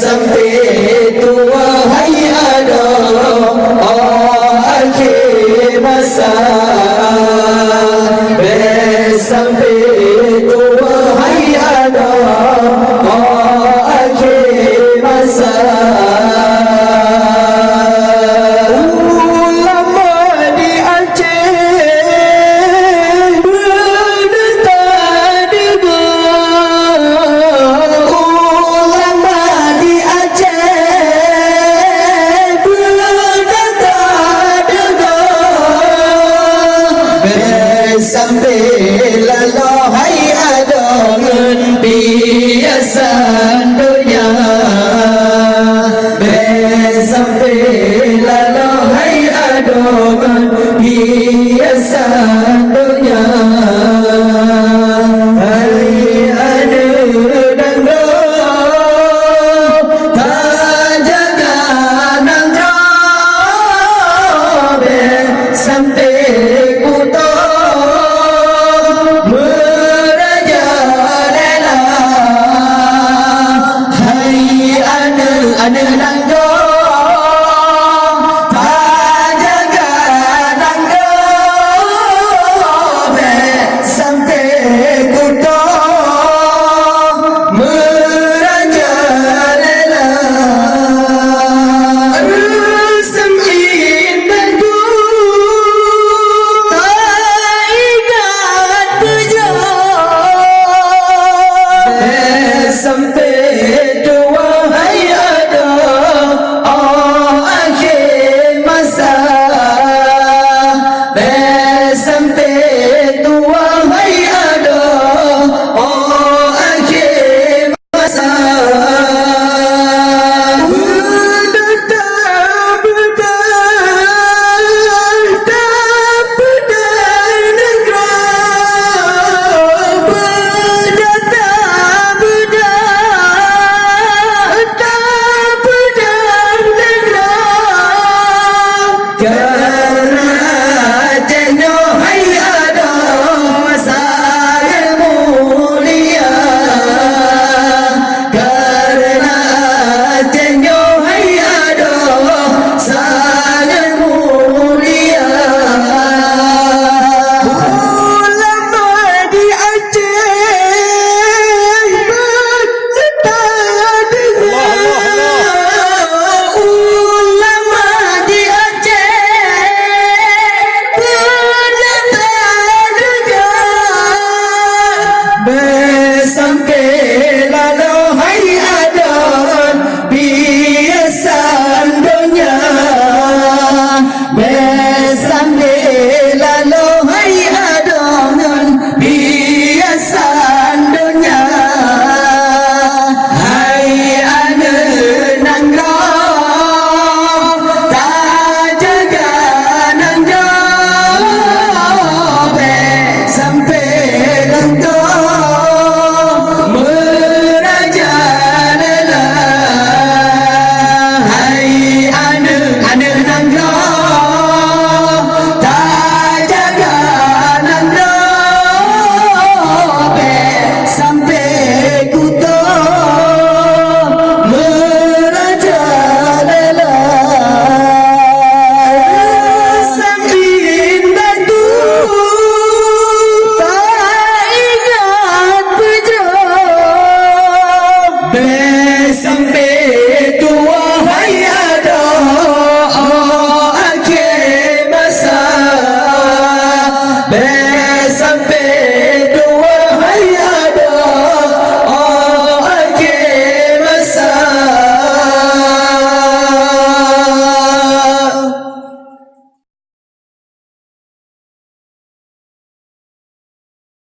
sampai tua hai ada akhir masa sampai tua hai ada akhir masa sampai lalu hai ada biasan dunia sampai lalu hai ada biasan dunia hari ada dan tak jaga nang sampai ada nanggo tak jaga nanggo sampai kuto meraja lela semin dan ku tak ingat tujuh sampai sampai tua hai ada akhir masa sampai lalu hai ada biasan dunia sampai lalu hai ada biasan dunia hai ada nangro tak jaga nangro sampai lengkap sampai